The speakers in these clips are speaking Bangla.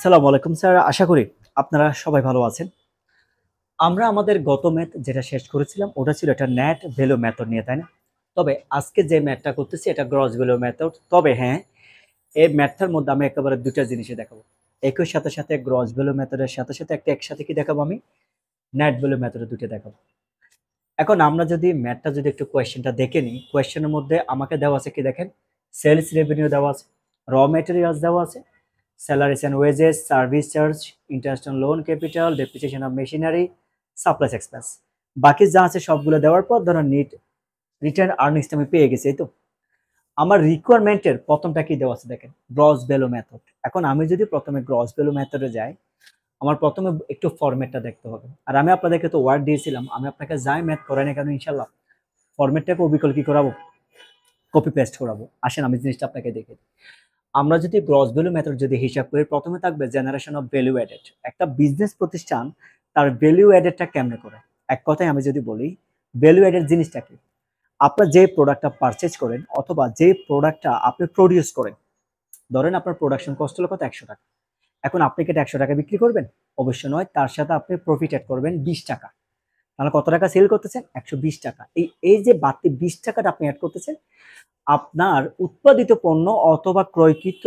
আসসালামু আলাইকুম স্যার। আশা করি আপনারা সবাই ভালো আছেন। আমরা আমাদের গত ম্যাথ যেটা শেষ করেছিলাম ওটা ছিল একটা নেট ভ্যালু মেথড নিয়ে, তাই না? তবে আজকে যে ম্যাথটা করতেছি এটা গ্রস ভ্যালু মেথড। তবে হ্যাঁ, এই ম্যাথটার মধ্যে আমি একেবারে ২ টা জিনিসই দেখাবো। একই সাথে গ্রস ভ্যালু মেথডের সাথে একটা একসাথে কি দেখাবো আমি? নেট ভ্যালু মেথডে ২ টা দেখাবো। এখন আমরা যদি ম্যাথটা যদি একটু কোয়েশ্চেনটা দেখে নিই, কোয়েশ্চেনের মধ্যে আমাকে দেওয়া আছে কি দেখেন, সেলস রেভিনিউ দেওয়া আছে, র ম্যাটেরিয়ালস দেওয়া আছে, salaries and wages, service charge, interest on loan capital, depreciation of machinery, supplies expense। বাকি যা আছে সবগুলো দেওয়ার পর ধরুন রিটার্ন আর্নিংসটা আমি পেয়ে গেছি, এই তো। আমার রিকোয়ারমেন্টের প্রথমটা কি দেওয়া আছে দেখেন, গ্রস ভ্যালু মেথড। এখন আমি যদি প্রথমে গ্রস ভ্যালু মেথডে যাই, আমার প্রথমে একটু ফরম্যাটটা দেখতে হবে। আর আমি আপনাদেরকে তো ওয়ার্ড দিয়েছিলাম, আমি আপনাকে যাই ম্যাথ করাই না কেন ইনশাল্লাহ ফরম্যাটটাকে অবিকল কি করাবো, কপি পেস্ট করাবো। আসেন আমি জিনিসটা আপনাকে দেখে দিই। আমরা যদি গ্রস ভ্যালু মেথড যদি হিসাব করি, প্রথমে থাকবে জেনারেশন অফ ভ্যালু অ্যাডেড। একটা বিজনেস প্রতিষ্ঠান তার ভ্যালু অ্যাডেডটা কেমনে করে, এক কথায় আমি যদি বলি ভ্যালু অ্যাডেড জিনিসটা কি, আপনার যে প্রোডাক্টটা পারচেজ করেন অথবা যে প্রোডাক্টটা আপনি প্রডিউস করেন, ধরেন আপনার প্রোডাকশন কস্ট হলো কত, ১০০ টাকা। এখন আপনি কি ১০০ টাকা বিক্রি করবেন? অবশ্যই নয়, তার সাথে আপনি প্রফিট অ্যাড করবেন ২০ টাকা। তাহলে কত টাকা সেল করতেছেন? ১২০ টাকা। এই যে বাড়তি ২০ টাকাটা আপনি অ্যাড করতেছেন, আপনার উৎপাদিত পণ্য অথবা ক্রয়কৃত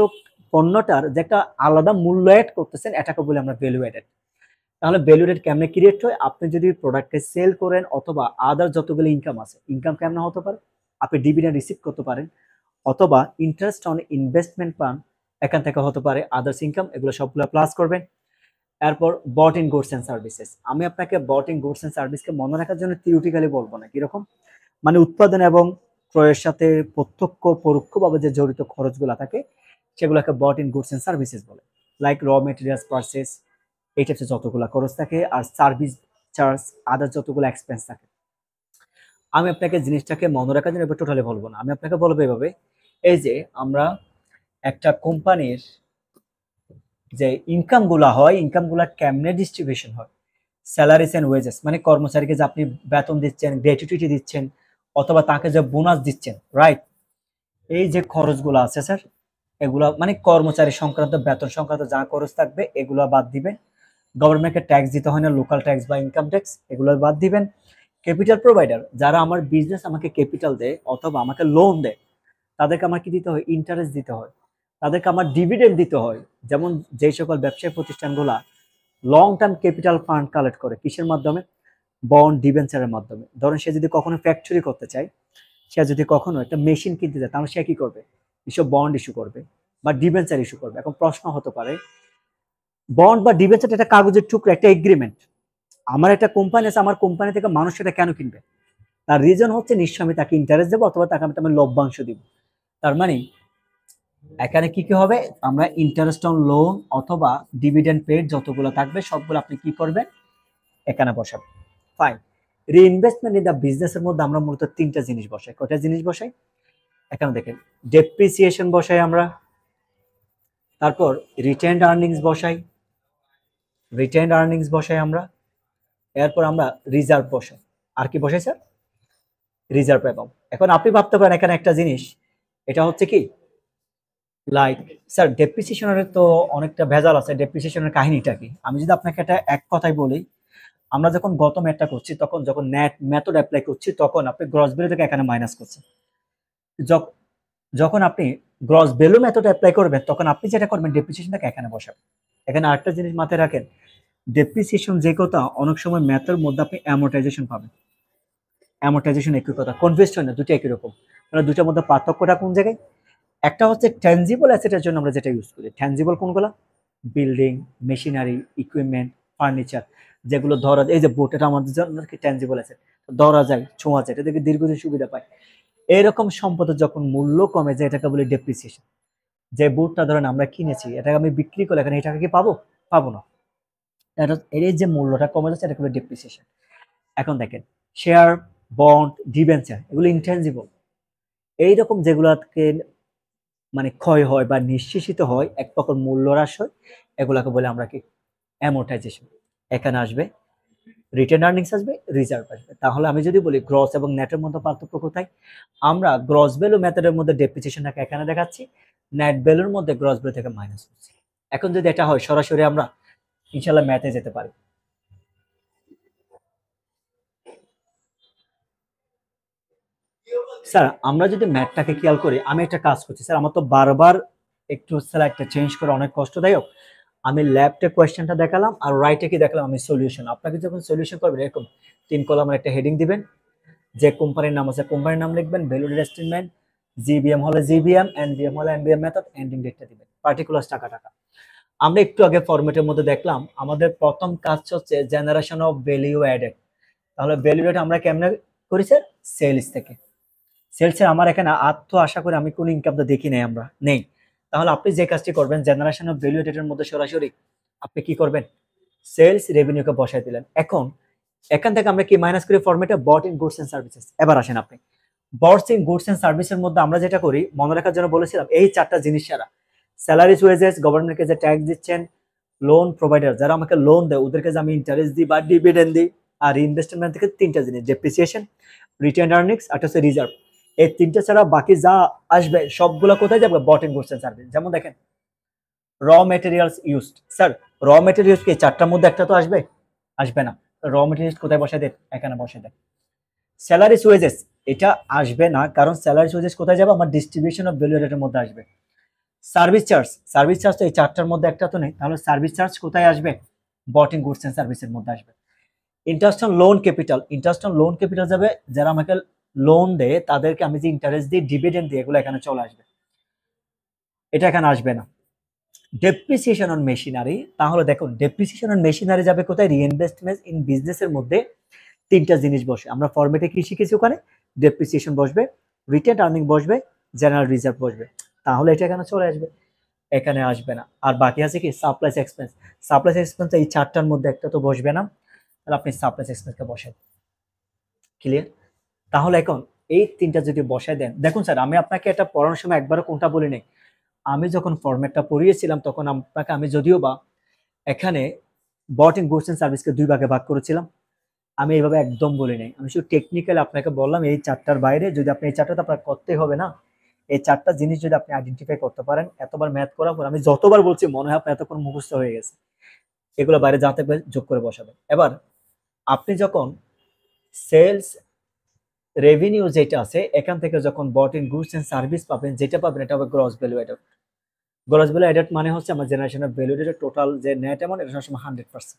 পণ্যটার যে একটা আলাদা মূল্য অ্যাড করতেছেন, এটাকে বলে আমরা ভ্যালু অ্যাডেড। তাহলে ভ্যালু অ্যাডেড কেমনে ক্রিয়েট হয়? আপনি যদি প্রোডাক্টকে সেল করেন অথবা আদার যতগুলো ইনকাম আছে, ইনকাম কেমনে হতে পারে? আপনি ডিভিডেন্ড রিসিভ করতে পারেন অথবা ইন্টারেস্ট অন ইনভেস্টমেন্ট পান, এখান থেকে হতে পারে আদার্স ইনকাম, এগুলো সবগুলো প্লাস করবেন। এরপর বট ইন গুডস এন্ড সার্ভিসেস। আমি আপনাকে বট ইন গুডস এন্ড সার্ভিসকে মনে রাখার জন্য থিওরিটিক্যালি বলবো না, কিরকম মানে উৎপাদন এবং ক্রয়ের সাথে প্রত্যক্ষ পরোক্ষভাবে যে জড়িত খরচগুলো থাকে সেগুলোকে বট ইন গুডস এন্ড সার্ভিসেস বলে। লাইক র মেটেরিয়ালস পারচেস, এই টাইপের যতগুলো খরচ থাকে, আর সার্ভিস চার্জ, আদার যতগুলো এক্সপেন্স থাকে। আমি আপনাকে জিনিসটাকে মনে রাখার জন্য এবার টোটালি বলবো না, আমি আপনাকে বলবো এভাবে, এই যে আমরা একটা কোম্পানির যে ইনকামগুলো হয়, ইনকামগুলো কেমনে ডিস্ট্রিবিউশন হয়, স্যালারিস এন্ড ওয়েজেস মানে কর্মচারীকে যে আপনি বেতন দিচ্ছেন, গ্র্যাচুইটি দিচ্ছেন অথবা তাকে যে বোনাস দিচ্ছেন, রাইট? এই যে খরচগুলো আছে স্যার, এগুলা মানে কর্মচারী সংক্রান্ত বেতন সংক্রান্ত যা খরচ থাকবে এগুলো বাদ দিবেন। গভর্নমেন্টকে ট্যাক্স দিতে হয় না, লোকাল ট্যাক্স বা ইনকাম ট্যাক্স, এগুলো বাদ দিবেন। ক্যাপিটাল প্রোভাইডার, যারা আমার বিজনেস আমাকে ক্যাপিটাল দেয় অথবা আমাকে লোন দেয়, তাদেরকে আমার কি দিতে হয়? ইন্টারেস্ট দিতে হয়। তাদেরকে আমার ডিভিডেন্ড দিতে হয়। যেমন যে সকল ব্যবসায়ী প্রতিষ্ঠানগুলা long term capital fund collect করে, কিসের মাধ্যমে? বন্ড ডিবেঞ্চারের মাধ্যমে। ধরেন সে যদি কখনো ফ্যাক্টরি করতে চায়, সে যদি কখনো একটা মেশিন কিনতে চায়, তাহলে সে কি করবে? এসব বন্ড ইস্যু করবে বা ডিবেঞ্চার ইস্যু করবে। এখন প্রশ্ন হতে পারে, বন্ড বা ডিবেঞ্চার একটা কাগজের টুকরো, একটা এগ্রিমেন্ট। আমার একটা কোম্পানি আছে, আমার কোম্পানি থেকে মানুষ সেটা কেন কিনবে? তার রিজন হচ্ছে নিশ্চয় আমি তাকে ইন্টারেস্ট দেবো অথবা তাকে আমি লভ্যাংশ দিব। তার মানে এখানে কি কি হবে? আমরা ইন্টারেস্ট অন লোন অথবা ডিভিডেন্ড পেড যতগুলো থাকবে সবগুলো আপনি কি করবেন? এখানে বসাবেন। ফাইন। রিইনভেস্টমেন্ট ইন দা বিজনেসের মধ্যে আমরা মূলত ৩টা জিনিস বসাই। কয়টা জিনিস বসাই? এখানে দেখেন, ডেপ্রিসিয়েশন বসাই আমরা, তারপর রিটেইনড আর্নিংস বসাই, আমরা, এরপর আমরা রিজার্ভ বসাই। আর কি বসাই স্যার? Reserve amount. এখন আপনি ভাবতে পারেন এখানে একটা জিনিস, এটা হচ্ছে কি লাইক স্যার ডেপ্রিসিয়েশনের তো অনেকটা ভেজাল আছে, ডেপ্রিসিয়েশনের কাহিনীটা কি? আমি যদি আপনাকে এটা এক কথায় বলি, আমরা যখন গত ম্যাথটা করছি তখন যখন নেট মেথড অ্যাপ্লাই করছি তখন আপনি গ্রস ভ্যালু থেকে এখানে মাইনাস করছেন। যখন আপনি গ্রস ভ্যালু মেথড অ্যাপ্লাই করবেন তখন আপনি যেটা করবেন ডেপ্রিসিয়েশনটাকে এখানে বসাবেন। এখানে আরেকটা জিনিস মাথায় রাখেন, ডেপ্রিসিয়েশন যে কথা অনেক সময় ম্যাথের মধ্যে আপনি অ্যামোর্টাইজেশন পাবেন। অ্যামোর্টাইজেশন একই কথা, কনফিউজড হয় না, দুটো একই রকম। তাহলে দুটোর মধ্যে পার্থক্যটা কোন জায়গায়? একটা হচ্ছে ট্যানজিবল অ্যাসেটের জন্য আমরা যেটা ইউজ করি। ট্যানজিবল কোনগুলো? বিল্ডিং, মেশিনারি, ইকুইপমেন্ট, ফার্নিচার, যেগুলো ধরা যায়। এই যে বোট, এটা আমাদের জন্য কি ট্যানজিবল অ্যাসেট, ধরা যায়, ছোঁয়া যায়, এটা থেকে দীর্ঘদিন সুবিধা পায়। এরকম সম্পদের যখন মূল্য কমে যায় এটাকে বলি ডেপ্রিসিয়েশন। যে বুটটা ধরেন আমরা কিনেছি, এটাকে আমি বিক্রি করলে এখানে এই টাকা কি পাবো? পাবো না। এটা এর যে মূল্যটা কমে যাচ্ছে এটাকে বলে ডেপ্রিসিয়েশন। এখন দেখেন, শেয়ার, বন্ড, ডিবেঞ্চার, এগুলো ইনট্যানজিবল। এইরকম যেগুলোকে মানে ক্ষয় হয় বা নিঃশেষিত হয়, এক প্রকার মূল্য হ্রাস হয়, এগুলাকে বলে আমরা কি? অ্যামোর্টাইজেশন। এখানে আসবে রিটেন আর্নিংস, আসবে রিজার্ভ আসবে। তাহলে আমি যদি বলি গ্রস এবং নেটের মধ্যে পার্থক্য কোথায়? আমরা গ্রস ভ্যালু মেথডের মধ্যে ডেপ্রিসিয়েশনটাকে এখানে দেখাচ্ছি, নেট ভ্যালুর মধ্যে গ্রস ভ্যালু থেকে মাইনাস করছি। এখন যদি এটা হয় সরাসরি আমরা ইনশাল্লাহ ম্যাথে যেতে পারি। স্যার আমরা যদি ম্যাথটাকে খেয়াল করি, আমি একটা কাজ করছি স্যার, আমার তো বারবার একটু স্যালাইডটা চেঞ্জ করে অনেক কষ্টদায়ক। আমি লেফটে কোয়েশ্চেনটা দেখালাম আর রাইটে কি দেখালাম আমি সলিউশন। আপনাকে যখন সলিউশন করবেন এরকম 3 কলামের একটা হেডিং দিবেন, যে কোম্পানির নাম আছে কোম্পানির নাম লিখবেন, ভ্যালু এস্টিমেট, জিবিএম হলে জিবিএম, এনবিএম হলে এনবিএম মেথড, এন্ডিং ডেটটা দিবেন, পার্টিকুলার টাকা টাকা। আমরা একটু আগে ফরম্যাটের মধ্যে দেখলাম আমাদের প্রথম কাজ হচ্ছে জেনারেশন অফ ভ্যালু অ্যাডেড। তাহলে ভ্যালু অ্যাড আমরা কেমনে করি স্যার? সেলস থেকে। সেলসে আমার এখানে আর্থ আশা করি আমি কোনো ইনকাম তো দেখি নাই, আমরা নেই। তাহলে আপনি যে কাজটি করবেন জেনারেশন অফ ভ্যালু এডেড এর মধ্যে সরাসরি আপনি কি করবেন? সেলস রেভিনিউকে বসাই দিলেন। এখন এখান থেকে আমরা কি মাইনাস করি ফরম্যাটে বট ইন গুডস এন্ড সার্ভিসেস। এবার আসেন আপনি বটস ইন গুডস এন্ড সার্ভিসের মধ্যে আমরা যেটা করি মনে রাখার জন্য বলেছিলাম এই 4টা জিনিস ছাড়া স্যালারিজ, ওয়েজেস, গভর্নমেন্টকে যে ট্যাক্স দিচ্ছেন, লোন প্রোভাইডার যারা আমাকে লোন দেয় ওদেরকে যে আমি ইন্টারেস্ট দিই বা ডিভিডেন্ড দিই, আর ইনভেস্টমেন্ট থেকে 3টা জিনিস, ডেপ্রিসিয়েশন, রিটার্ন আর্নিংস আর হচ্ছে রিজার্ভ। এই 3টা ছাড়া বাকি যা আসবে সবগুলো কোথায় যাবে? বট ইন গুডস এন্ড সার্ভিস। যেমন দেখেন raw materials used, sir raw materials কি 4টার মধ্যে একটা তো আসবে? আসবে না। র মেটেরিয়ালস কোথায় বসায় দেন? এখানে বসায় দেন। স্যালারিস ওয়েজেস এটা আসবে না, কারণ স্যালারিস ওয়েজেস কোথায় যাবে? আমার ডিস্ট্রিবিউশন অফ ভ্যালু এডের মধ্যে আসবে। সার্ভিস চার্জ, সার্ভিস চার্জ তো এই 4টার মধ্যে একটা তো নেই, তাহলে সার্ভিস চার্জ কোথায় আসবে? বট ইন গুডস এন্ড সার্ভিসের মধ্যে আসবে। Interest on loan capital, interest on loan capital যাবে যারা আমাকে লোন দেয় তাদেরকে আমি যে ইন্টারেস্ট দিই, ডিভিডেন্ড দিই, এগুলো এখানে চলে আসবে, এটা এখানে আসবে না। ডেপ্রিসিয়েশন অন মেশিনারি, তাহলে দেখুন ডেপ্রিসিয়েশন অন মেশিনারি যাবে কোথায়? রিইনভেস্টমেন্ট ইন বিজনেসের মধ্যে 3টা জিনিস বসে। আমরা ফরম্যাটে কি শিখেছি? ওখানে ডেপ্রিসিয়েশন বসবে, রিটেন আর্নিং বসবে, জেনারেল রিজার্ভ বসবে, তাহলে এটা এখানে চলে আসবে, এখানে আসবে না। আর বাকি আছে কি? Supplies expense. সাপ্লাইস এক্সপেন্স এই 4টার মধ্যে একটা তো বসবে না, তাহলে আপনি সাপ্লাইস এক্সপেন্সকে বসাই। ক্লিয়ার? তাহলে এখন এই 3টা যদি বসায় দেন, দেখুন স্যার আমি আপনাকে এটা পড়ানোর সময় একবারও কোনটা বলি নাই। আমি যখন ফরম্যাটটা পড়িয়েছিলাম তখন আপনাকে আমি যদিও বা এখানে বট ইন গুডস এন্ড সার্ভিসকে 2 ভাগে ভাগ করেছিলাম, আমি এইভাবে একদম বলি নাই। আমি শুধু টেকনিক্যালি আপনাকে বললাম এই 4টার বাইরে যদি আপনি এই 4টা তো আপনার করতেই হবে না, এই 4টা জিনিস যদি আপনি আইডেন্টিফাই করতে পারেন, এতবার ম্যাথ করার পর আমি যতবার বলছি মনে হয় আপনার এতক্ষণ মুখস্থ হয়ে গেছে, এগুলো বাইরে যা থাকবে যোগ করে বসাবেন। এবার আপনি যখন সেলস রেভিনিউ যেটা আছে এখান থেকে যখন বট ইন গুডস এন্ড সার্ভিস পাবেন, যেটা পাবেন এটা হবে gross value added. Gross value added মানে হচ্ছে আমার generation of value aided total যে নেট অ্যামাউন্ট এটা সবসময় 100%।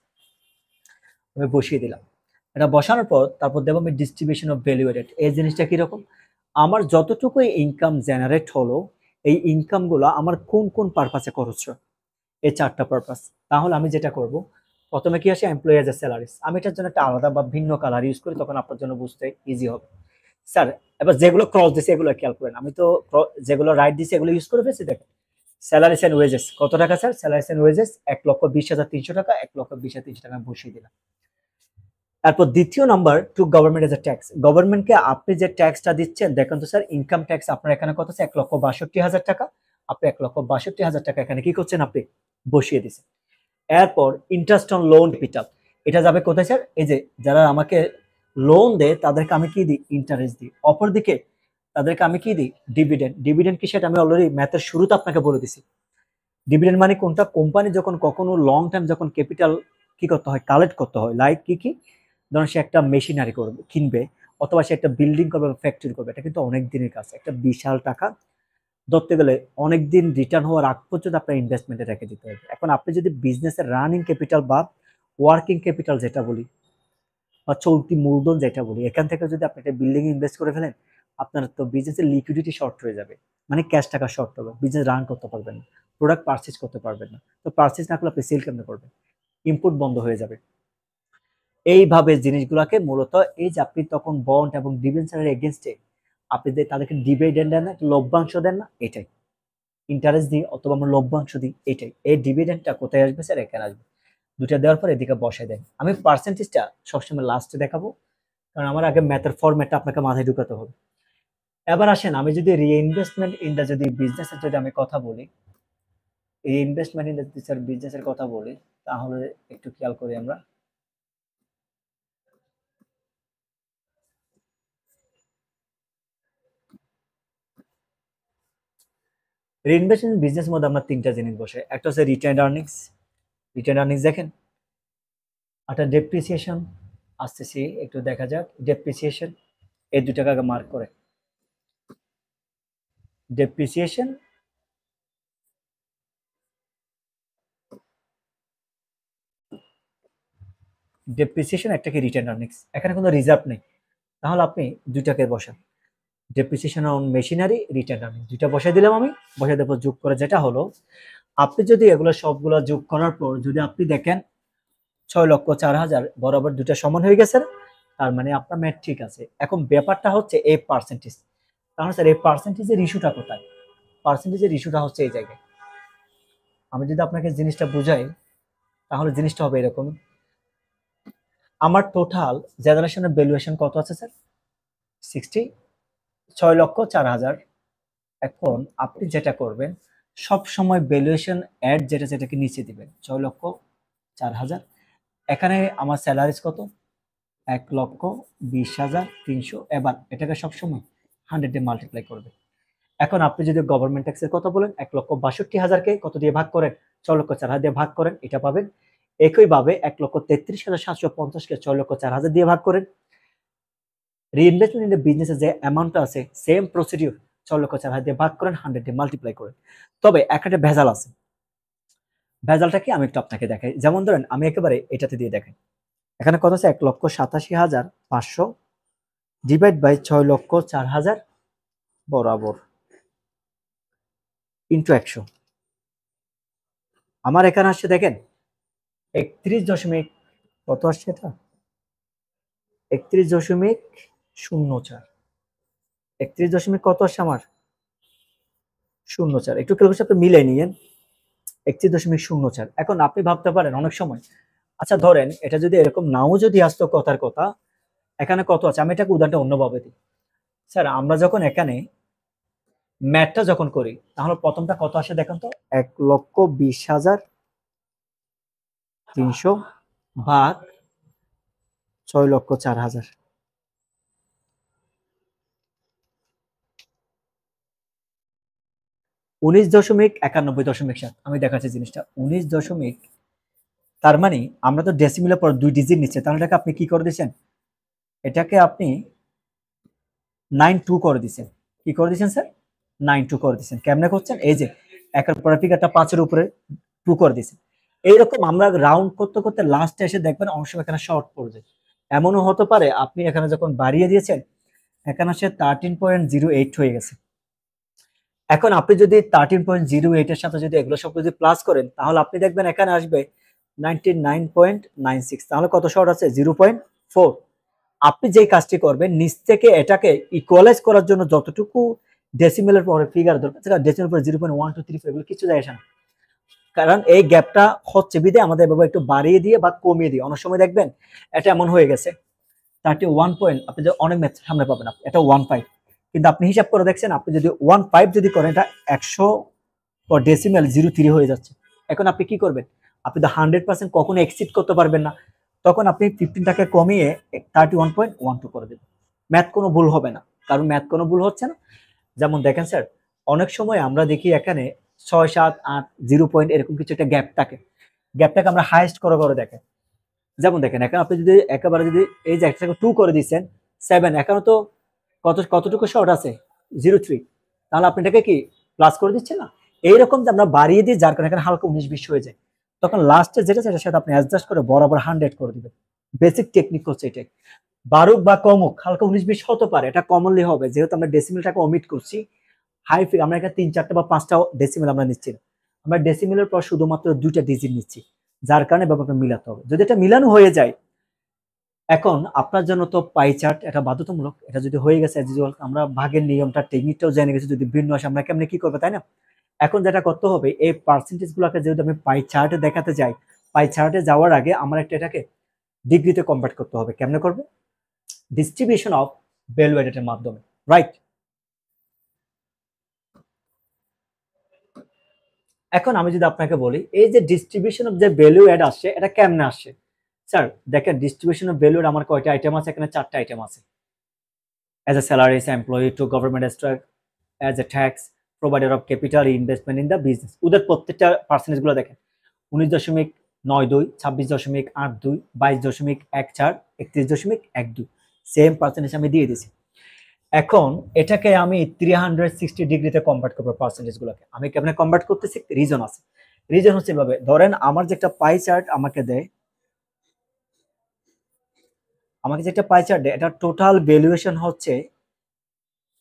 আমি বসিয়ে দিলাম। এটা বসানোর পর তারপর দেবো আমি ডিস্ট্রিবিউশন অফ ভ্যালু এডেড। এই জিনিসটা কিরকম? আমার যতটুকু ইনকাম জেনারেট হলো এই ইনকামগুলো আমার কোন কোন পারপাসে খরচ হয়, এই 4টা পারপাস। তাহলে আমি যেটা করব প্রথমে কি আসে? Employee as a salaries. আমি এটার জন্য একটা আলাদা বা ভিন্ন কালার ইউজ করি, তখন আপনার জন্য বুঝতে ইজি হবে। স্যার এবার যেগুলো ক্রস দিছে এগুলো খেয়াল করেন, আমি তো যেগুলো রাইট দিছি এগুলো ইউজ করে ফেলছি। দেখেন স্যালারিস এন্ড ওয়েজেস কত টাকা স্যার? স্যালারিস এন্ড ওয়েজেস 1,20,300 টাকা, 1,20,300 টাকা বসিয়ে দিলাম। তারপর দ্বিতীয় number two government as a tax. গভর্নমেন্টকে আপনি যে ট্যাক্সটা দিচ্ছেন দেখেন তো স্যার, ইনকাম ট্যাক্স আপনার এখানে কত আছে? 1,62,000 টাকা। আপনি 1,62,000 টাকা এখানে কি করছেন? আপনি বসিয়ে দিচ্ছেন। এরপর ইন্টারেস্ট অন লোন ক্যাপিটাল, এটা যাবে কোথায় স্যার? এই যে যারা আমাকে লোন দেয় তাদেরকে আমি কি দিই? ইন্টারেস্ট দিই। অপরদিকে তাদেরকে আমি কি দিই? ডিভিডেন্ড। ডিভিডেন্ড কি সেটা আমি অলরেডি ম্যাথের শুরুতে আপনাকে বলে দিছি। ডিভিডেন্ড মানে কোনটা? কোম্পানি যখন কখনো লং টাইম যখন ক্যাপিটাল কি করতে হয়? কালেক্ট করতে হয়, লাইক কি কি? ধরুন সে একটা মেশিনারি করবে কিনবে, অথবা সে একটা বিল্ডিং করবে বা ফ্যাক্টরি করবে, এটা কিন্তু অনেক দিনের কাজ, একটা বিশাল টাকা ধরতে গেলে অনেক দিন রিটার্ন হওয়ার আগ পর্যন্ত আপনার ইনভেস্টমেন্টে রেখে দিতে হবে। এখন আপনি যদি বিজনেসের রানিং ক্যাপিটাল বা ওয়ার্কিং ক্যাপিটাল যেটা বলি বা চলতি মূলধন যেটা বলি, এখান থেকে যদি আপনি একটা বিল্ডিং ইনভেস্ট করে ফেলেন, আপনার তো বিজনেসের লিকুইডিটি শর্ট হয়ে যাবে, মানে ক্যাশ টাকা শর্ট হবে, বিজনেস রান করতে পারবেন না, প্রোডাক্ট পারচেজ করতে পারবেন না। তো পারচেজ না করলে আপনি সেল কেমনে করবেন? ইম্পোর্ট বন্ধ হয়ে যাবে। এইভাবে জিনিসগুলোকে মূলত এই যে আপনি তখন বন্ড এবং ডিবেঞ্চারের এগেনস্টে আপনি যে তাদেরকে ডিভিডেন্ড দেন না, একটা লভ্যাংশ দেন না, এটাই ইন্টারেস্ট দিই অথবা আমরা লভ্যাংশ দিই, এটাই। এই ডিভিডেন্ডটা কোথায় আসবে স্যার? এখানে আসবে। দুটা দেওয়ার পর এদিকে বসায় দেন। আমি পার্সেন্টেজটা সবসময় লাস্টে দেখাবো, কারণ আমার আগে ম্যাথের ফরম্যাটটা আপনাকে মাথায় ঢুকাতে হবে। এবার আসেন আমি যদি রিইনভেস্টমেন্ট ইন দা যদি বিজনেসের যদি আমি কথা বলি, রিইনভেস্টমেন্ট ইন দা বিজনেসের কথা বলি, তাহলে একটু খেয়াল করি আমরা। রিইনভেস্টমেন্ট বিজনেস মধ্যে আমরা তিনটা জিনিস বসে, একটা হচ্ছে রিটেন আর্নিংস দেখেন, একটা ডেপ্রিসিয়েশন, আসতেছি একটু দেখা যাক ডেপ্রিসিয়েশন, এই দুটাকে আগে মার্ক করে, ডেপ্রিসিয়েশন একটা কি রিটেন আর্নিংস, এখানে কোনো রিজার্ভ নেই, তাহলে আপনি দুইটাকে বসান, depreciation on machinery, written earning, দুইটা বসাই দিলাম আমি, বসাই দেওয়ার পর যোগ করে যেটা হলো, আপনি যদি এগুলো সবগুলো যোগ করার পর যদি আপনি দেখেন 6,04,000 বরাবর দুটা সমান হয়ে গেছে, তার মানে আপনার ম্যাথ ঠিক আছে। এখন ব্যাপারটা হচ্ছে এই পার্সেন্টেজ, তাহলে স্যার এই পার্সেন্টেজের ইস্যুটা কোথায়? পার্সেন্টেজের ইস্যুটা হচ্ছে এই জায়গায়। আমি যদি আপনাকে জিনিসটা বুঝাই তাহলে জিনিসটা হবে এরকম, আমার টোটাল জেনারেশনের ভ্যালুয়েশন কত আছে স্যার? 6,04,000। এখন আপনি যেটা করবেন সব সময় ভ্যালুয়েশন অ্যাড যেটাকে নিচে দিবেন, 6,04,000। এখানে আমার স্যালারিজ কত? 1,20,300। এবার এটাকে সবসময় 100 দিয়ে মাল্টিপ্লাই করবে। এখন আপনি যদি গভর্নমেন্ট ট্যাক্সের কথা বলেন, 1,62,000-কে কত দিয়ে ভাগ করেন? 6,04,000 দিয়ে ভাগ করেন, এটা পাবেন। একইভাবে 1,33,750-কে 6,04,000 দিয়ে ভাগ করেন। রিইনভেস্টমেন্ট ইন বিজনেসে যে অ্যামাউন্টটা আছে সেম প্রসিডিউর, 6,04,000 দিয়ে ভাগ করেন, 100 দিয়ে মাল্টিপ্লাই করেন। তবে একটা ভেজাল আছে, ভেজালটা কি আমি একটু আপনাকে দেখাই। যেমন ধরেন আমি একেবারে এটাতে দিয়ে দেখাই, এখানে কত আছে? 1,87,500 ডিভাইড বাই 6,04,000 বরাবর ইন্টু 100। আমার এখানে আসছে দেখেন 31 দশমিক কত আসছে, এটা 31.04, 31 দশমিক কত আসছে আমার 04, একটু ক্যালকুলেশন আপনি মিলাই নিয়েন, 31.04। এখন আপনি ভাবতে পারেন অনেক সময়, আচ্ছা ধরেন এটা যদি এরকম নাও যদি আসতো কথার কথা, এখানে কত আছে, আমি এটাকে উদাহরণটা অন্যভাবে দিই। স্যার আমরা যখন এখানে ম্যাথটা যখন করি তাহলে প্রথমটা কত আসে দেখেন তো, 1,20,300 ভাগ 6,04,000, 19.91.7। আমি দেখাচ্ছি জিনিসটা 19 তার মানে আমরা তো ডেসিমিলের পর 2 ডিজিট নিচ্ছে, তাহলে এটাকে আপনি কি করে দিয়েছেন, এটাকে আপনি 9.2 করে দিয়েছেন। কি করে দিয়েছেন স্যার? 9.2 করে দিয়েছেন। কেমনে করছেন? এই যে একের পর ফিগারটা 5-এর উপরে 2 করে দিয়েছেন। এইরকম আমরা রাউন্ড করতে করতে লাস্টে এসে দেখবেন অংশ এখানে শর্ট পড়ে যায়। এমনও হতে পারে আপনি এখানে যখন বাড়িয়ে দিয়েছেন এখানে সে 13.08 হয়ে গেছে। এখন আপনি যদি 13.08 এর সাথে যদি এগুলো সব যদি প্লাস করেন তাহলে আপনি দেখবেন এখানে আসবে 99.96, তাহলে কত শর্ট আছে? 0.4। আপনি যে কাজটি করবেন নিচ থেকে এটাকে ইকুয়ালাইজ করার জন্য যতটুকু ডেসিমেলের পরে ফিগার দরকার, ডেসিমেল পরে 0.1234 এগুলো কিছু যায় আসে না, কারণ এই গ্যাপটা হচ্ছে বিদে আমাদের এভাবে একটু বাড়িয়ে দিয়ে বা কমিয়ে দিয়ে অনেক সময় দেখবেন এটা এমন হয়ে গেছে 31 পয়েন্ট, আপনি যে অনেক ম্যাথ সামনে পাবেন, আপনি এটা 15, কিন্তু আপনি হিসাব করে দেখছেন আপনি যদি 15 যদি করেন এটা 100 ডেসিমেল 03 হয়ে যাচ্ছে। এখন আপনি কি করবেন? আপনি তো 100% কখনো এক্সিড করতে পারবেন না, তখন আপনি 15টাকে কমিয়ে 31.12 করে দেবেন। ম্যাথ কোনো ভুল হবে না, কারণ ম্যাথ কোনো ভুল হচ্ছে না। যেমন দেখেন স্যার অনেক সময় আমরা দেখি এখানে 6, 7, 8, 0 পয়েন্ট এরকম কিছু একটা গ্যাপ থাকে, গ্যাপটাকে আমরা হাইয়েস্ট করে করে দেখেন। যেমন দেখেন এখানে আপনি যদি একেবারে যদি এই যে একটাকে 2 করে দিচ্ছেন 7, এখানে তো কতটুকু শর্ট আছে 03, তাহলে আপনি এটাকে কি প্লাস করে দিচ্ছেন না? এইরকম যে আমরা বাড়িয়ে দিই যার কারণে এখানে হালকা 19-20 হয়ে যায়, তখন লাস্টে যেটা সেটার সাথে আপনি অ্যাডজাস্ট করে বরাবর 100 করে দিবেন। বেসিক টেকনিক হচ্ছে এটাই। বাড়ুক বা কমুক হালকা 19-20 হতে পারে, এটা কমনলি হবে যেহেতু আমরা ডেসিমেলটাকে অমিট করছি। হাই ফিগ আমরা এখানে 3, 4টা বা 5টা ডেসিমেল আমরা নিচ্ছি না, আমরা ডেসিমেলের পর শুধুমাত্র 2টা ডিজিট নিচ্ছি, যার কারণে ব্যাপারটা মিলাতে হবে। যদি এটা মিলানো হয়ে যায়, এখন আপনার জন্য তো পাই চার্ট এটা বাধ্যতামূলক, এটা যদি হয়ে গেছে as usual, আমরা ভাগের নিয়মটা টেকনিকটাও জেনে গেছি, যদি ভিন্ন আসে আমরা কেমনে কি করবো, তাই না? এখন যেটা করতে হবে এই পার্সেন্টেজ গুলোকে যেহেতু আমি পাই চার্টে দেখাতে যাই, পাই চার্টে যাওয়ার আগে আমার একটা এটাকে ডিগ্রিতে কনভার্ট করতে হবে। কেমনে করবো? ডিস্ট্রিবিউশন অফ ভ্যালু এডেড মাধ্যমে, রাইট? এখন আমি যদি আপনাকে বলি এই যে ডিস্ট্রিবিউশন অফ যে ভ্যালু এড আসছে এটা কেমনে আসছে, স্যার দেখেন ডিস্ট্রিবিউশন অফ ভ্যালু আমার কয়টা আইটেম আছে? এখানে 4টা আইটেম আছে, as a salaries, employee to government extra, as a tax, provider of capital investment in the business, ওদের প্রত্যেকটা পার্সেন্টেজগুলো দেখেন 19.92, 26.82, 22.14, 31.12, সেম পার্সেন্টেজ আমি দিয়ে দিছি। এখন এটাকে আমি 360 ডিগ্রিতে কনভার্ট করবো পার্সেন্টেজ গুলোকে। আমি কেমনে কনভার্ট করতেছি, রিজন আছে। রিজন হচ্ছে এভাবে, ধরেন আমার যে একটা পাই চার্ট আমাকে দেয়, আমাকে যে একটা পাই চার্ট দেয়, এটা টোটাল ভ্যালুয়েশন হচ্ছে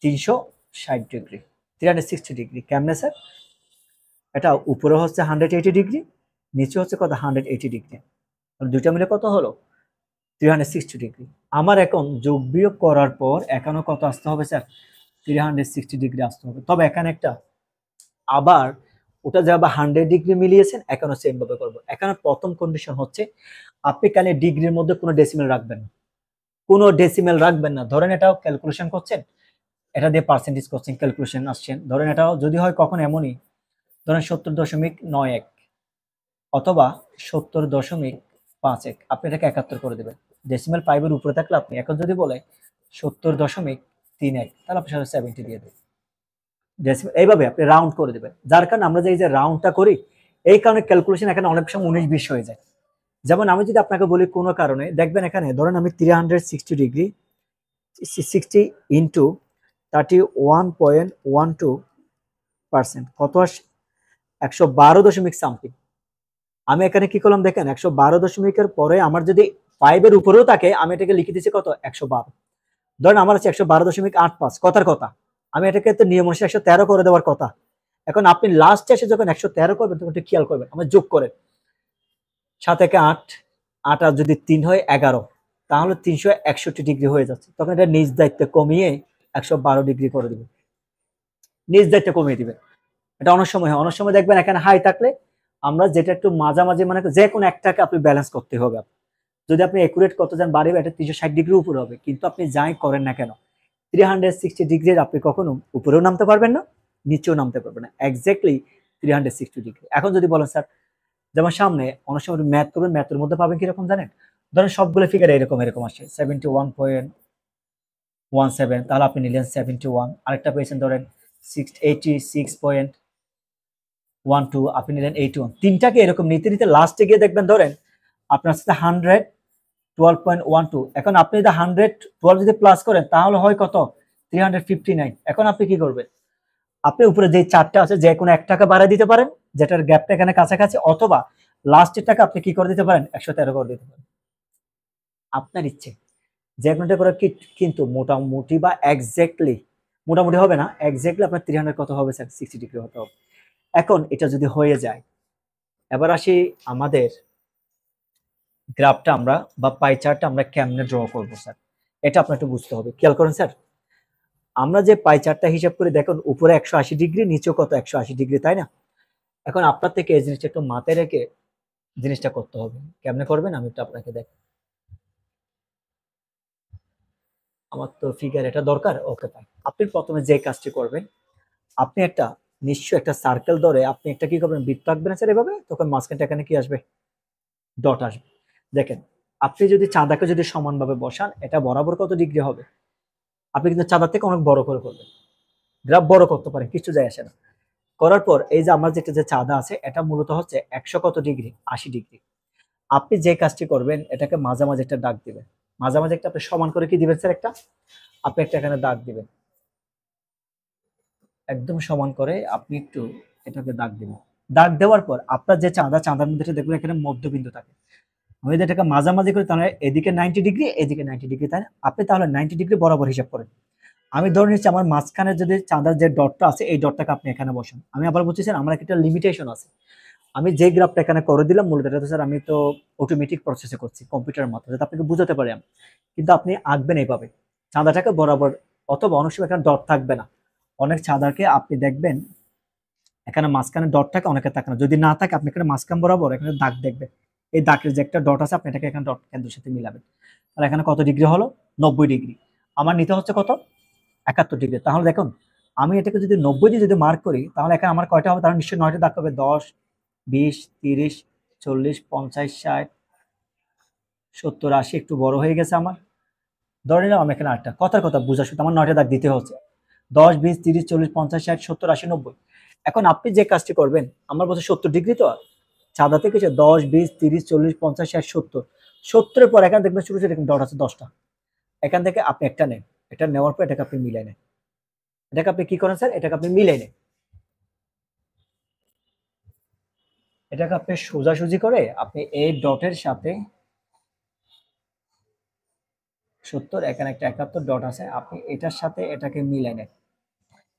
360 ডিগ্রি, 360 ডিগ্রি। কেমনে স্যার? এটা উপরে হচ্ছে 180 ডিগ্রি, নিচে হচ্ছে কত 180 ডিগ্রি, দুইটা মিলে কত হলো 360 ডিগ্রি। আমার এখন যোগ বিয়োগ করার পর এখানে কত আসতে হবে স্যার, 360 ডিগ্রি আসতে হবে। তবে এখানে একটা আবার ওটা যে আবার 100 ডিগ্রি মিলিয়েছেন, এখানে সেম ভাবে করবো। এখানে প্রথম কন্ডিশন হচ্ছে আপনি কানে ডিগ্রির মধ্যে কোনো ডেসিমেল রাখবেন না, কোনো ডেসিমেল রাখবেন না। ধরেন এটাও ক্যালকুলেশন করছেন, এটা দিয়ে পার্সেন্টেজ করছেন, ক্যালকুলেশন আসছেন, ধরেন এটাও যদি হয় কখন এমনই, ধরেন 70.91 অথবা 70.51, আপনি এটাকে 71 করে দেবেন। ডেসিমেল 5 এর উপরে থাকলে আপনি, এখন যদি বলে 70.31, তাহলে আপনি 70 দিয়ে দেবেন। ডেসিমেল এইভাবে আপনি রাউন্ড করে দেবেন। যার কারণে আমরা যে এই যে রাউন্ডটা করি, এই কারণে ক্যালকুলেশন এখানে অনেক সময় 19-20 হয়ে যায়। যেমন আমি যদি আপনাকে বলি কোনো কারণে, দেখবেন এখানে ধরেন আমি 360 ডিগ্রি 60 ইন্টু 31.12% কত আসে, 112 সামথিং। আমি এখানে কি করলাম দেখেন, 112 পরে আমার যদি 5 এর উপরেও থাকে, আমি এটাকে লিখে দিচ্ছি কত 112। ধরেন আমার আছে 112.85, কথার কথা, আমি এটাকে তো নিয়ম অনুসারে 113 করে দেওয়ার কথা। এখন আপনি লাস্টে এসে যখন 113 করবেন, তখন একটু খেয়াল করবেন, আমরা যোগ করেন 7 থেকে 8, 8 আর যদি 3 হয় 11, তাহলে 361 ডিগ্রি হয়ে যাচ্ছে। তখন এটা নিজ দায়িত্বে কমিয়ে 112 ডিগ্রি করে দিবেন, নিজ দায়িত্বে কমিয়ে দিবেন। এটা অনেক সময় হয়, অনেক সময় দেখবেন এখানে হাই থাকলে আমরা যেটা একটু মাঝামাঝি, মানে যে কোনো একটাকে আপনি ব্যালেন্স করতে হবে। যদি আপনি একুরেট করতে যান বাড়িবে, এটা 360 ডিগ্রি উপরে হবে, কিন্তু আপনি যাই করেন না কেন 360 ডিগ্রির আপনি কখনো উপরেও নামতে পারবেন না, নিচেও নামতে পারবেন না, এক্স্যাক্টলি 360 ডিগ্রি। এখন যদি বলেন স্যার, যেমন সামনে অনেক সময় ম্যাথ করবেন, ম্যাথের মধ্যে পাবেন কিরকম জানেন, ধরেন সবগুলো ফিগার এরকম এরকম আসে 71.17, তাহলে আপনি নিলেন 71, আরেকটা পেয়েছেন ধরেন 86.12, আপনি নিলেন 81, তিনটাকে এরকম নিতে নিতে লাস্টে গিয়ে দেখবেন ধরেন আপনার সাথে 112.12। এখন আপনি যদি 112 যদি প্লাস করেন, তাহলে হয় কত 359। এখন আপনি কি করবেন, আপনি উপরে যে চারটা আছে যে কোনো একটাকে বাড়ায় দিতে পারেন, যেটার গ্যাপটা এখানে কাছাকাছি, অথবা লাস্টের টাকা আপনি কি করে দিতে পারেন 113 করে দিতে পারেন, আপনার ইচ্ছে যে কোনোটা করে। কিন্তু মোটামুটি বা এক্স্যাক্টলি, মোটামুটি হবে না, এক্স্যাক্টলি আপনার 300 কত হবে স্যার, 60 ডিগ্রি হতে হবে। এখন এটা যদি হয়ে যায়, এবার আসি আমাদের গ্রাফটা আমরা বা পাই চার্টটা আমরা কেমনে ড্র করবো স্যার, এটা আপনার একটু বুঝতে হবে। খেয়াল করেন স্যার, আমরা যে পাই চার্টটা হিসাব করে দেখুন, উপরে 180 ডিগ্রি, নিচেও কত 180 ডিগ্রি, তাই না? এখন আপনার থেকে এই জিনিসটা একটু মাথায় রেখে জিনিসটা করতে হবে। কেমনে করবেন আমি একটু আপনাকে দেখ, আমার তো ফিগার এটা দরকার। ওকে পাই, আপনি প্রথমে যে কাজটি করবেন, আপনি একটা নিশ্চয় একটা সার্কেল ধরে আপনি একটা কি করবেন, বৃত্ত আঁকবেন স্যার এভাবে, তখন মাঝখানটা এখানে কি আসবে, ডট আসবে। দেখেন, আপনি যদি চাঁদাকে যদি সমানভাবে বসান, এটা বরাবর কত ডিগ্রি হবে, আপনি কিন্তু চাঁদার থেকে অনেক বড় করে করবেন, গ্রাফ বড় করতে পারেন, কিছু যায় আসে না। করার পর এই যে আমার যেটা যে চাঁদা আছে, এটা মূলত হচ্ছে 100 কত ডিগ্রি, 80 ডিগ্রি। আপনি যে কাজটি করবেন, এটাকে মাঝামাঝি একটা দাগ দিবেন, মাঝামাঝি একটা আপনি সমান করে কি দিবেন স্যার, একটা আপনি একটা এখানে দাগ দিবেন, একদম সমান করে আপনি একটু এটাকে দাগ দিবেন। দাগ দেওয়ার পর আপনার যে চাঁদা, চাঁদার মধ্যে দেখবেন এখানে মধ্যবিন্দু থাকে, আমি যদি এটাকে মাঝামাঝি করি, তাহলে এদিকে 90 ডিগ্রি, এদিকে 90 ডিগ্রি, তাই না? আপনি তাহলে 90 ডিগ্রি বরাবর হিসাব করেন। আমি ধরে নিচ্ছি আমার মাঝখানে যদি চাঁদার যে ডটটা আছে, এই ডটটাকে আপনি এখানে বসান। আমি আবার বলছি স্যার, আমার একটা লিমিটেশন আছে, আমি যে গ্রাফটা এখানে করে দিলাম, মূলত এটা তো স্যার আমি তো অটোমেটিক প্রসেসে করছি কম্পিউটারের মাধ্যমে, যাতে আপনাকে বুঝাতে পারি আমি। কিন্তু আপনি আঁকবেন এইভাবে চাঁদাটাকে বরাবর, অথবা অনেক সময় এখানে ডট থাকবে না, অনেক চাঁদাকে আপনি দেখবেন এখানে মাঝখানে ডট থাকে, অনেকে থাকে না, যদি না থাকে আপনি এখানে মাঝখান বরাবর এখানে দাগ দেখবেন, এই দাগের যে একটা ডট আছে, আপনি এটাকে এখানে ডট কেন্দ্রের সাথে মিলাবেন। তাহলে এখানে কত ডিগ্রি হলো, 90 ডিগ্রি। আমার নিতে হচ্ছে কত, 71 ডিগ্রি। তাহলে দেখুন, আমি এটাকে যদি 90 দিয়ে যদি মার্ক করি, তাহলে এখানে আমার কয়টা হবে, তাহলে নিশ্চয়ই 9টা দাগ হবে, 10, 20, 30, 40, 50, 60, 70, 80, একটু বড় হয়ে গেছে আমার। ধরে নিলাম আমি এখানে 8টা, কথার কথা বুঝা শুধু আমার 9টা দাগ দিতে হচ্ছে। 10, 20, 30, 40, 50, 60, 70, 80, 90। এখন আপনি যে কাজটি করবেন, আমার বলছে 70 ডিগ্রি তো চাঁদা থেকে 10, 20, 30, 40, 50, 60, 70, 70-এর পর এখানে দেখবেন ছোট ছোট ডট আছে 10টা। এখান থেকে আপনি একটা নেন, এটা নেওয়ার পর এটাকে আপনি মিলাই নেন। এটাকে আপনি কি করেন স্যার, এটাকে আপনি মিলাই নেন। এটাকে আপনি সোজাসুজি করে আপনি এই ডটের সাথে 70, এখানে একটা 71 ডট আছে, আপনি এটার সাথে এটাকে মিলাই নেন।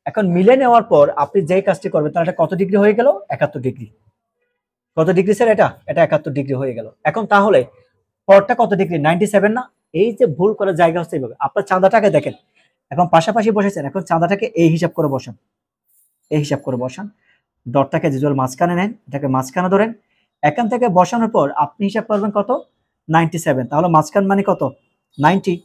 এখন মিলে নেওয়ার পর আপনি যেই কাজটি করবেন তাহলে এটা কত ডিগ্রি হয়ে গেল, 71 ডিগ্রি। কত ডিগ্রি স্যার, এটা এটা 71 ডিগ্রি হয়ে গেল। এখন তাহলে পরটা কত ডিগ্রি, 97 না? এই যে ভুল করার জায়গা হচ্ছে এইভাবে, আপনার চাঁদাটাকে দেখেন এখন পাশাপাশি বসেছেন, এখন চাঁদাটাকে এই হিসাব করে বসান, এই হিসাব করে বসান। ডটটাকে যেজল মাঝখানে নেন, এটাকে মাঝখানে ধরেন, এখান থেকে বসানোর পর আপনি হিসাব করবেন কত, 97। তাহলে মাঝখান মানে কত, 90।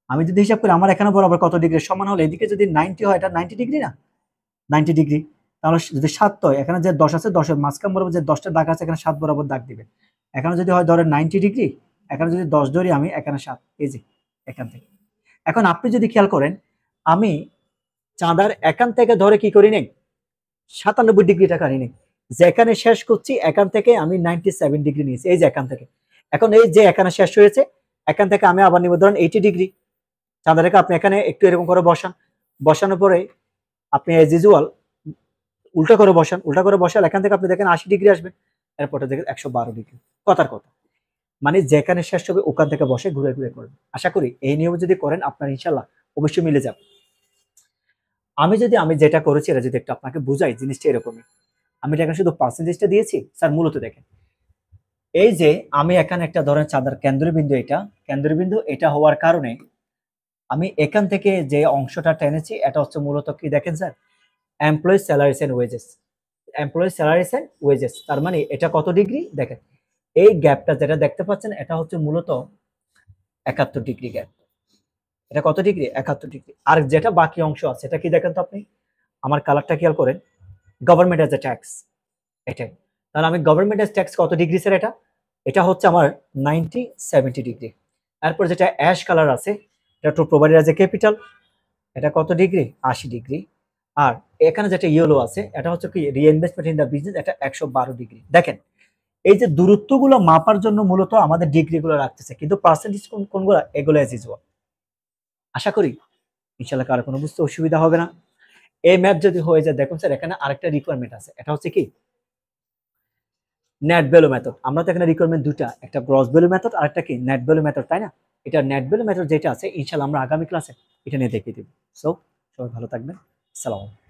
আমি যদি হিসাব করি আমার এখানে বরাবর কত ডিগ্রি সমান হলে এদিকে যদি 90 হয়, এটা 90 ডিগ্রি না, 90 ডিগ্রি। তাহলে যদি 7 হয়, এখানে যে 10 আছে 10-এর মাঝখান বরাবর যে 10টা দাগ আছে এখানে 7 বরাবর দাগ দিবেন। এখানে যদি হয় ধরেন 90 ডিগ্রি, এখানে যদি 10 ধরি আমি, এখানে 7, এই যে এখান থেকে। এখন আপনি যদি খেয়াল করেন, আমি চাঁদার এখান থেকে ধরে কি করি নেই, 97 ডিগ্রিটা কারি নেই, যেখানে শেষ করছি এখান থেকে আমি 97 ডিগ্রি নিয়েছি, এই যে এখান থেকে। এখন এই যে এখানে শেষ হয়েছে, এখান থেকে আমি আবার নিব ধরেন 80 ডিগ্রি। চাঁদাটাকে আপনি এখানে একটু এরকম করে বসান, বসানোর পরে আপনি এজ ইউজুয়াল উল্টা করে বসান, উল্টা করে বসাল এখান থেকে আপনি দেখেন 80 ডিগ্রি আসবে, এরপরে দেখেন 112 ডিগ্রি। কথার কথা, মানে যেখানে শেষ হবে ওখান থেকে বসে ঘুরে ঘুরে করবেন। আশা করি এই নিয়ম যদি করেন আপনার ইনশাল্লাহ অবশ্যই মিলে যাবে। আমি যেটা করেছি এটা যদি একটু আপনাকে বুঝাই, জিনিসটা এরকমই। আমি এখানে শুধু পার্সেন্টেজটা দিয়েছি স্যার, মূলত দেখেন এই যে আমি এখানে একটা ধরেন চাঁদার কেন্দ্রবিন্দু, কেন্দ্রবিন্দু এটা হওয়ার কারণে আমি এখান থেকে যে অংশটা টেনেছি এটা হচ্ছে মূলত কি দেখেন sir, employee salaries and wages. Employee salaries and wages, তার মানে এটা কত ডিগ্রি দেখেন, এই গ্যাপটা যেটা দেখতে পাচ্ছেন এটা হচ্ছে মূলত 71 ডিগ্রি গ্যাপ। এটা কত ডিগ্রি, 71 ডিগ্রি। আর যেটা বাকি অংশ আছে এটা কি দেখেন তো আপনি, আমার কালারটা খেয়াল করেন, গভর্নমেন্ট এজ এ ট্যাক্স, এটাই। তাহলে আমি গভর্নমেন্ট এজ ট্যাক্স কত ডিগ্রি স্যার, এটা এটা হচ্ছে আমার 70 ডিগ্রি। এরপর যেটা অ্যাশ কালার আছে এটা to provided as a capital, এটা কত ডিগ্রি, 80 ডিগ্রি। আর এখানে যেটা ইয়েলো আছে এটা হচ্ছে কি রিইনভেস্টমেন্ট ইন দ্য বিজনেস, এটা 112 ডিগ্রি। দেখেন এই যে দূরত্বগুলো মাপার জন্য মূলত আমাদের ডিগ্রিগুলো রাখতেছে, কিন্তু পার্সেন্টেজ কোনগুলো, এগুলো এজ ইউজুয়াল। আশা করি ইনশাআল্লাহ কারো কোনো বুঝতে অসুবিধা হবে না। এই ম্যাথ যদি হয়ে যায়, দেখুন স্যার এখানে আরেকটা রিকোয়ারমেন্ট আছে, এটা হচ্ছে কি নেট ভ্যালু মেথড। আমরা তো এখানে রিকোয়ারমেন্ট দুটা, একটা গ্রস ভ্যালু মেথড আর একটা কি নেট ভ্যালু মেথড, তাই না? এটা নেট ভ্যালু মেথড যেটা আছে ইনশাআল্লাহ আমরা আগামী ক্লাসে এটা নিয়ে দেখিয়ে দেব। সো সবাই ভালো থাকবেন, আসসালামু আলাইকুম।